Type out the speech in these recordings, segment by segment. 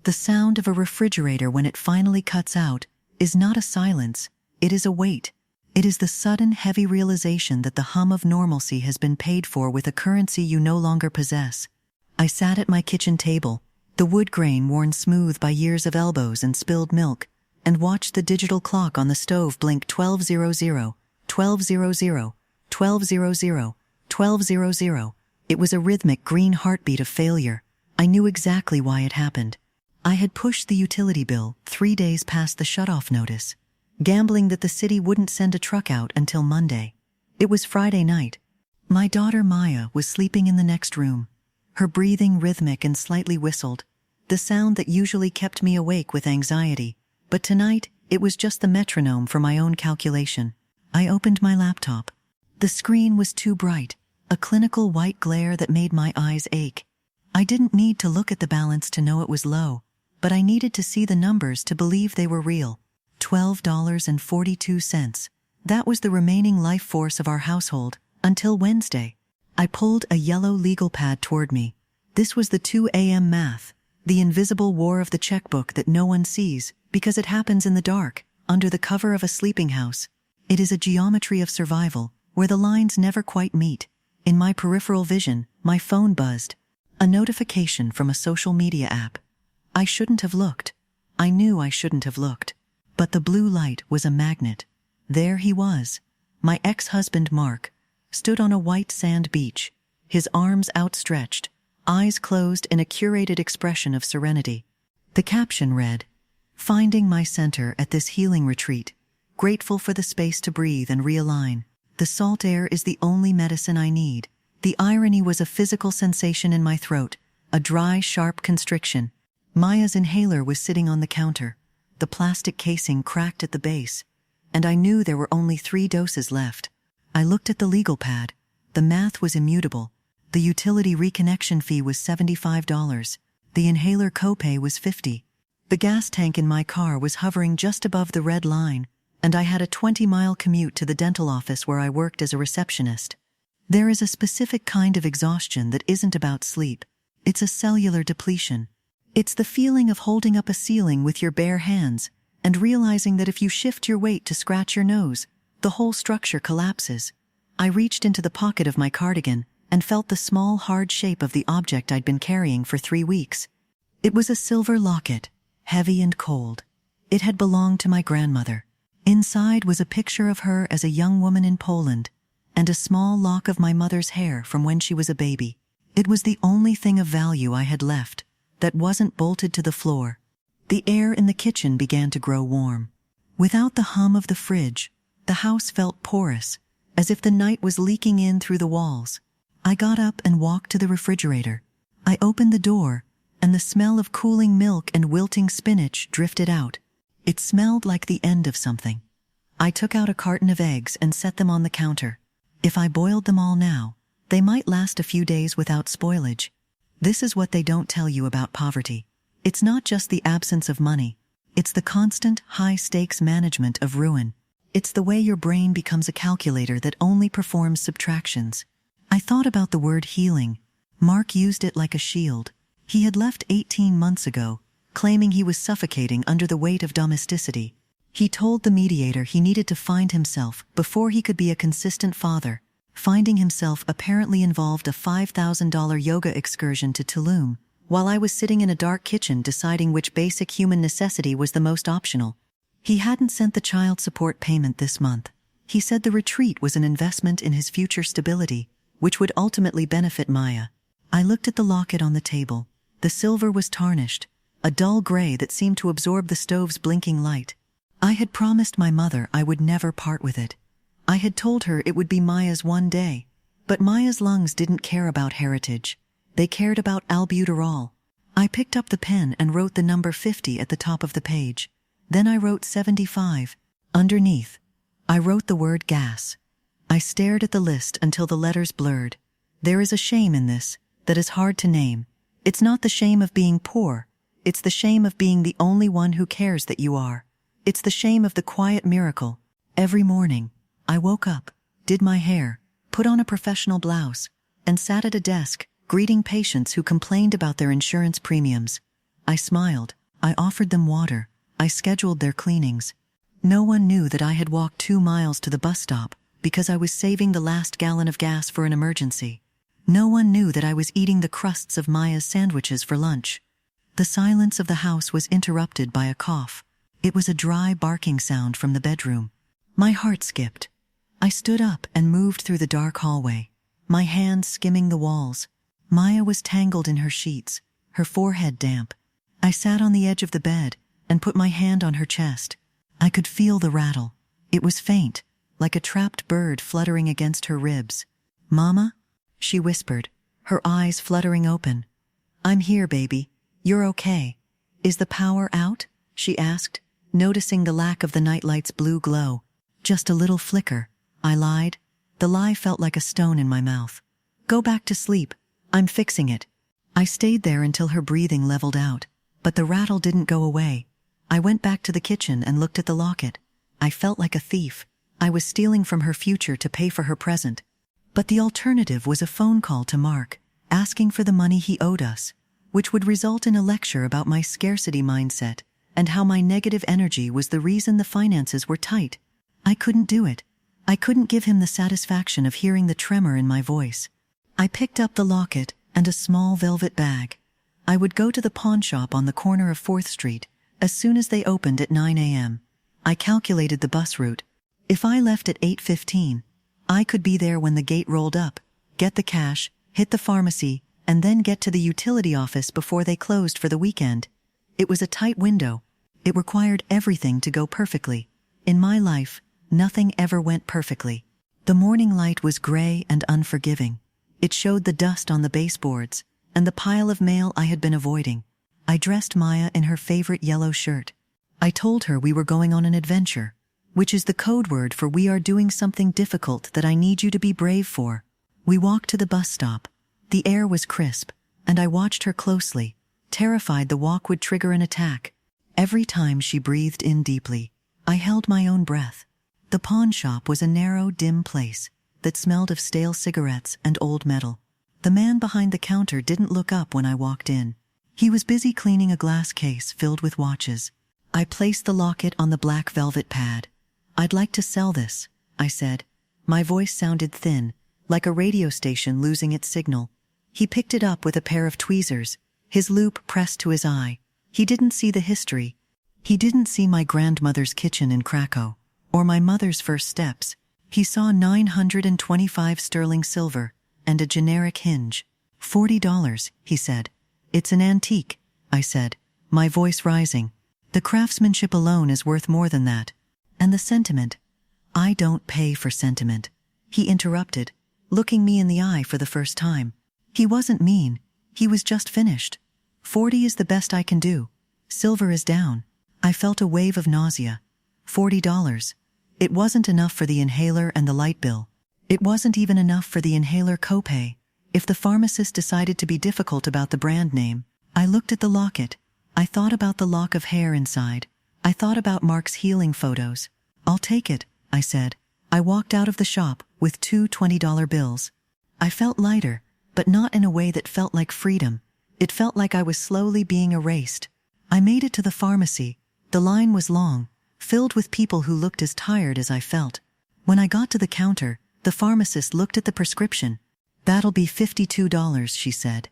The sound of a refrigerator when it finally cuts out is not a silence, it is a weight. It is the sudden, heavy realization that the hum of normalcy has been paid for with a currency you no longer possess. I sat at my kitchen table, the wood grain worn smooth by years of elbows and spilled milk, and watched the digital clock on the stove blink 12:00, 12:00, 12:00, 12:00. It was a rhythmic green heartbeat of failure. I knew exactly why it happened. I had pushed the utility bill 3 days past the shutoff notice, gambling that the city wouldn't send a truck out until Monday. It was Friday night. My daughter Maya was sleeping in the next room, her breathing rhythmic and slightly whistled, the sound that usually kept me awake with anxiety, but tonight it was just the metronome for my own calculation. I opened my laptop. The screen was too bright, a clinical white glare that made my eyes ache. I didn't need to look at the balance to know it was low, but I needed to see the numbers to believe they were real. $12.42. That was the remaining life force of our household, until Wednesday. I pulled a yellow legal pad toward me. This was the 2 a.m. math, the invisible war of the checkbook that no one sees, because it happens in the dark, under the cover of a sleeping house. It is a geometry of survival, where the lines never quite meet. In my peripheral vision, my phone buzzed. A notification from a social media app. I shouldn't have looked. I knew I shouldn't have looked. But the blue light was a magnet. There he was. My ex-husband Mark stood on a white sand beach, his arms outstretched, eyes closed in a curated expression of serenity. The caption read, "Finding my center at this healing retreat, grateful for the space to breathe and realign. The salt air is the only medicine I need." The irony was a physical sensation in my throat, a dry, sharp constriction. Maya's inhaler was sitting on the counter, the plastic casing cracked at the base, and I knew there were only 3 doses left. I looked at the legal pad. The math was immutable. The utility reconnection fee was $75. The inhaler copay was $50. The gas tank in my car was hovering just above the red line, and I had a 20-mile commute to the dental office where I worked as a receptionist. There is a specific kind of exhaustion that isn't about sleep. It's a cellular depletion. It's the feeling of holding up a ceiling with your bare hands and realizing that if you shift your weight to scratch your nose, the whole structure collapses. I reached into the pocket of my cardigan and felt the small, hard shape of the object I'd been carrying for 3 weeks. It was a silver locket, heavy and cold. It had belonged to my grandmother. Inside was a picture of her as a young woman in Poland, and a small lock of my mother's hair from when she was a baby. It was the only thing of value I had left that wasn't bolted to the floor. The air in the kitchen began to grow warm. Without the hum of the fridge, the house felt porous, as if the night was leaking in through the walls. I got up and walked to the refrigerator. I opened the door, and the smell of cooling milk and wilting spinach drifted out. It smelled like the end of something. I took out a carton of eggs and set them on the counter. If I boiled them all now, they might last a few days without spoilage. This is what they don't tell you about poverty. It's not just the absence of money. It's the constant, high-stakes management of ruin. It's the way your brain becomes a calculator that only performs subtractions. I thought about the word healing. Mark used it like a shield. He had left 18 months ago, claiming he was suffocating under the weight of domesticity. He told the mediator he needed to find himself before he could be a consistent father. Finding himself apparently involved a $5,000 yoga excursion to Tulum, while I was sitting in a dark kitchen deciding which basic human necessity was the most optional. He hadn't sent the child support payment this month. He said the retreat was an investment in his future stability, which would ultimately benefit Maya. I looked at the locket on the table. The silver was tarnished, a dull gray that seemed to absorb the stove's blinking light. I had promised my mother I would never part with it. I had told her it would be Maya's one day, but Maya's lungs didn't care about heritage. They cared about albuterol. I picked up the pen and wrote the number 50 at the top of the page. Then I wrote 75. Underneath, I wrote the word gas. I stared at the list until the letters blurred. There is a shame in this that is hard to name. It's not the shame of being poor. It's the shame of being the only one who cares that you are. It's the shame of the quiet miracle. Every morning, I woke up, did my hair, put on a professional blouse, and sat at a desk, greeting patients who complained about their insurance premiums. I smiled. I offered them water. I scheduled their cleanings. No one knew that I had walked 2 miles to the bus stop because I was saving the last gallon of gas for an emergency. No one knew that I was eating the crusts of Maya's sandwiches for lunch. The silence of the house was interrupted by a cough. It was a dry barking sound from the bedroom. My heart skipped. I stood up and moved through the dark hallway, my hands skimming the walls. Maya was tangled in her sheets, her forehead damp. I sat on the edge of the bed and put my hand on her chest. I could feel the rattle. It was faint, like a trapped bird fluttering against her ribs. "Mama?" she whispered, her eyes fluttering open. "I'm here, baby. You're okay. Is the power out?" she asked, noticing the lack of the nightlight's blue glow. "Just a little flicker," I lied. The lie felt like a stone in my mouth. "Go back to sleep. I'm fixing it." I stayed there until her breathing leveled out, but the rattle didn't go away. I went back to the kitchen and looked at the locket. I felt like a thief. I was stealing from her future to pay for her present. But the alternative was a phone call to Mark, asking for the money he owed us, which would result in a lecture about my scarcity mindset and how my negative energy was the reason the finances were tight. I couldn't do it. I couldn't give him the satisfaction of hearing the tremor in my voice. I picked up the locket and a small velvet bag. I would go to the pawn shop on the corner of 4th Street as soon as they opened at 9 a.m. I calculated the bus route. If I left at 8:15, I could be there when the gate rolled up, get the cash, hit the pharmacy, and then get to the utility office before they closed for the weekend. It was a tight window. It required everything to go perfectly. In my life, nothing ever went perfectly. The morning light was gray and unforgiving. It showed the dust on the baseboards and the pile of mail I had been avoiding. I dressed Maya in her favorite yellow shirt. I told her we were going on an adventure, which is the code word for we are doing something difficult that I need you to be brave for. We walked to the bus stop. The air was crisp, and I watched her closely, terrified the walk would trigger an attack. Every time she breathed in deeply, I held my own breath. The pawn shop was a narrow, dim place that smelled of stale cigarettes and old metal. The man behind the counter didn't look up when I walked in. He was busy cleaning a glass case filled with watches. I placed the locket on the black velvet pad. "I'd like to sell this," I said. My voice sounded thin, like a radio station losing its signal. He picked it up with a pair of tweezers, his loupe pressed to his eye. He didn't see the history. He didn't see my grandmother's kitchen in Krakow, or my mother's first steps. He saw 925 sterling silver and a generic hinge. $40, he said. "It's an antique," I said, my voice rising. "The craftsmanship alone is worth more than that. And the sentiment." "I don't pay for sentiment," he interrupted, looking me in the eye for the first time. He wasn't mean. He was just finished. 40 is the best I can do. Silver is down. I felt a wave of nausea. $40. It wasn't enough for the inhaler and the light bill. It wasn't even enough for the inhaler copay. If the pharmacist decided to be difficult about the brand name, I looked at the locket. I thought about the lock of hair inside. I thought about Mark's healing photos. "I'll take it," I said. I walked out of the shop with 2 $20 bills. I felt lighter, but not in a way that felt like freedom. It felt like I was slowly being erased. I made it to the pharmacy. The line was long, filled with people who looked as tired as I felt. When I got to the counter, the pharmacist looked at the prescription. "That'll be $52, she said.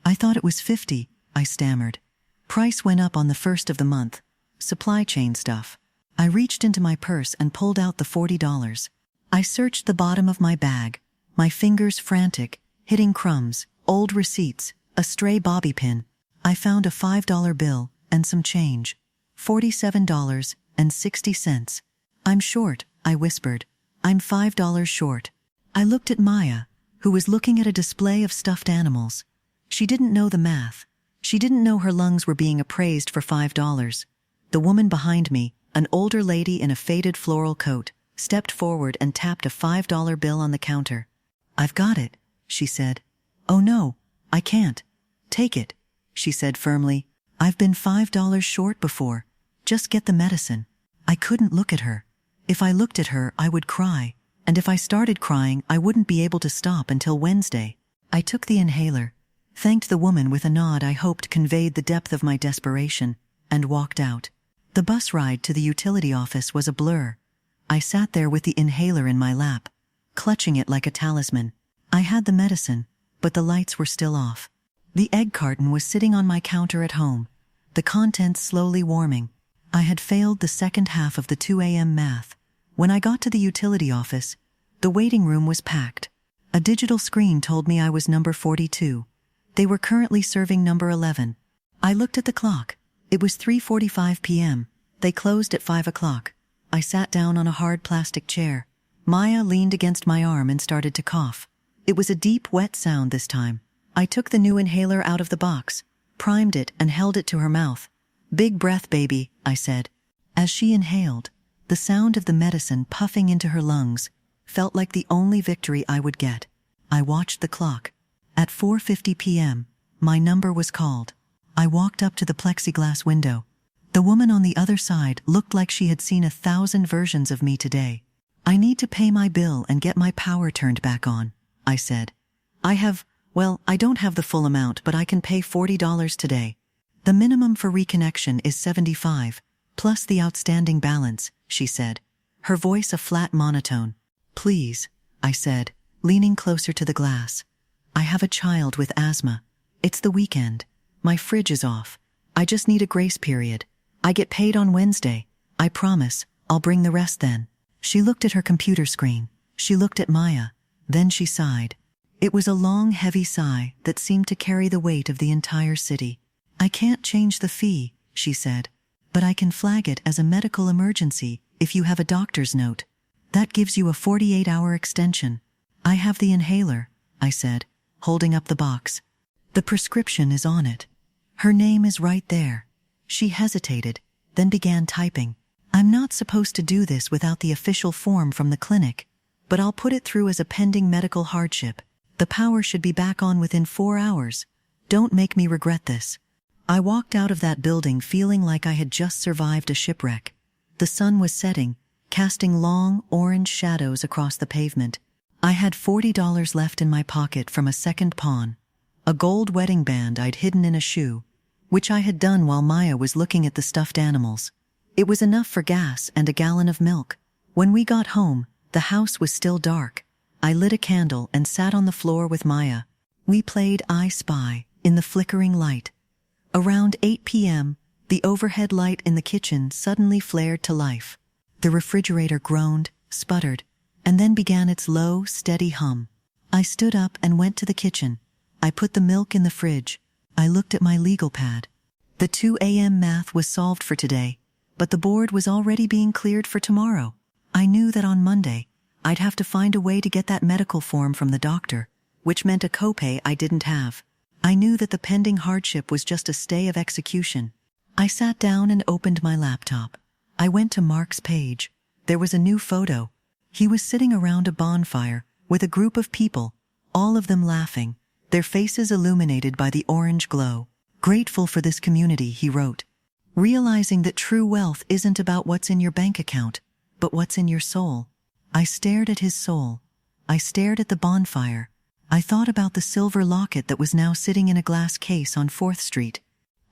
I thought it was 50, I stammered. Price went up on the 1st of the month. Supply chain stuff. I reached into my purse and pulled out the $40. I searched the bottom of my bag, my fingers frantic, hitting crumbs, old receipts, a stray bobby pin. I found a $5 bill and some change. $47.60. "I'm short," I whispered. "I'm $5 short." I looked at Maya, who was looking at a display of stuffed animals. She didn't know the math. She didn't know her lungs were being appraised for $5. The woman behind me, an older lady in a faded floral coat, stepped forward and tapped a $5 bill on the counter. "I've got it," she said. "Oh no, I can't." "Take it," she said firmly. "I've been $5 short before. Just get the medicine." I couldn't look at her. If I looked at her, I would cry. And if I started crying, I wouldn't be able to stop until Wednesday. I took the inhaler. thanked the woman with a nod I hoped conveyed the depth of my desperation, and walked out. The bus ride to the utility office was a blur. I sat there with the inhaler in my lap, clutching it like a talisman. I had the medicine, but the lights were still off. The egg carton was sitting on my counter at home, the contents slowly warming. I had failed the second half of the 2 a.m. math. When I got to the utility office, the waiting room was packed. A digital screen told me I was number 42. They were currently serving number 11. I looked at the clock. It was 3:45 p.m. They closed at 5 o'clock. I sat down on a hard plastic chair. Maya leaned against my arm and started to cough. It was a deep, wet sound this time. I took the new inhaler out of the box, primed it, and held it to her mouth. "Big breath, baby," I said. As she inhaled, the sound of the medicine puffing into her lungs felt like the only victory I would get. I watched the clock. At 4:50 p.m., my number was called. I walked up to the plexiglass window. The woman on the other side looked like she had seen 1,000 versions of me today. "I need to pay my bill and get my power turned back on," I said. I don't have the full amount, but I can pay $40 today. The minimum for reconnection is $75, plus the outstanding balance, she said, her voice a flat monotone. "Please," I said, leaning closer to the glass. "I have a child with asthma. It's the weekend. My fridge is off. I just need a grace period. I get paid on Wednesday. I promise, I'll bring the rest then." She looked at her computer screen. She looked at Maya. Then she sighed. It was a long, heavy sigh that seemed to carry the weight of the entire city. "I can't change the fee," she said, "but I can flag it as a medical emergency if you have a doctor's note. That gives you a 48-hour extension." "I have the inhaler," I said, holding up the box. "The prescription is on it. Her name is right there." She hesitated, then began typing. "I'm not supposed to do this without the official form from the clinic, but I'll put it through as a pending medical hardship. The power should be back on within 4 hours. Don't make me regret this." I walked out of that building feeling like I had just survived a shipwreck. The sun was setting, casting long, orange shadows across the pavement. I had $40 left in my pocket from a second pawn, a gold wedding band I'd hidden in a shoe, which I had done while Maya was looking at the stuffed animals. It was enough for gas and a gallon of milk. When we got home, the house was still dark. I lit a candle and sat on the floor with Maya. We played I Spy in the flickering light. Around 8 p.m., the overhead light in the kitchen suddenly flared to life. The refrigerator groaned, sputtered, and then began its low, steady hum. I stood up and went to the kitchen. I put the milk in the fridge. I looked at my legal pad. The 2 a.m. math was solved for today, but the board was already being cleared for tomorrow. I knew that on Monday, I'd have to find a way to get that medical form from the doctor, which meant a copay I didn't have. I knew that the pending hardship was just a stay of execution. I sat down and opened my laptop. I went to Mark's page. There was a new photo. He was sitting around a bonfire with a group of people, all of them laughing, their faces illuminated by the orange glow. "Grateful for this community," he wrote. "Realizing that true wealth isn't about what's in your bank account, but what's in your soul." I stared at his soul. I stared at the bonfire. I thought about the silver locket that was now sitting in a glass case on 4th Street.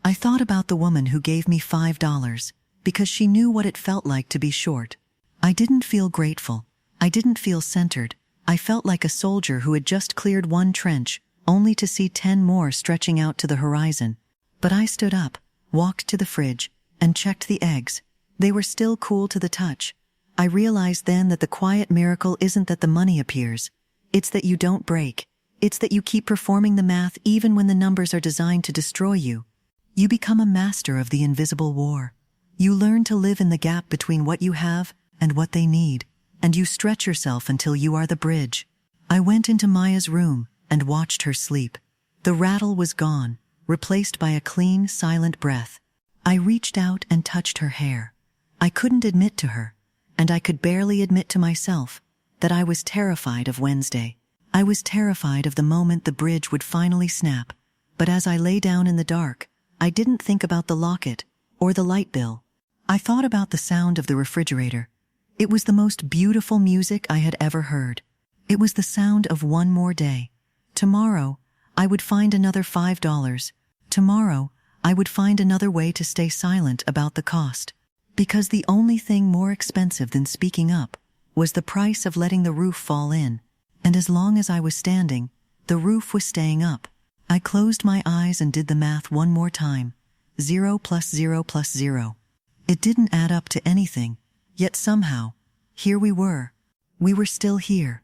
I thought about the woman who gave me $5 because she knew what it felt like to be short. I didn't feel grateful. I didn't feel centered. I felt like a soldier who had just cleared one trench, only to see 10 more stretching out to the horizon. But I stood up, walked to the fridge, and checked the eggs. They were still cool to the touch. I realized then that the quiet miracle isn't that the money appears. It's that you don't break. It's that you keep performing the math even when the numbers are designed to destroy you. You become a master of the invisible war. You learn to live in the gap between what you have and what they need, and you stretch yourself until you are the bridge. I went into Maya's room and watched her sleep. The rattle was gone, replaced by a clean, silent breath. I reached out and touched her hair. I couldn't admit to her, and I could barely admit to myself, that I was terrified of Wednesday. I was terrified of the moment the bridge would finally snap, but as I lay down in the dark, I didn't think about the locket or the light bill. I thought about the sound of the refrigerator. It was the most beautiful music I had ever heard. It was the sound of one more day. Tomorrow, I would find another $5. Tomorrow, I would find another way to stay silent about the cost. Because the only thing more expensive than speaking up was the price of letting the roof fall in, and as long as I was standing, the roof was staying up. I closed my eyes and did the math one more time. 0 plus 0 plus 0. It didn't add up to anything, yet somehow, here we were. We were still here.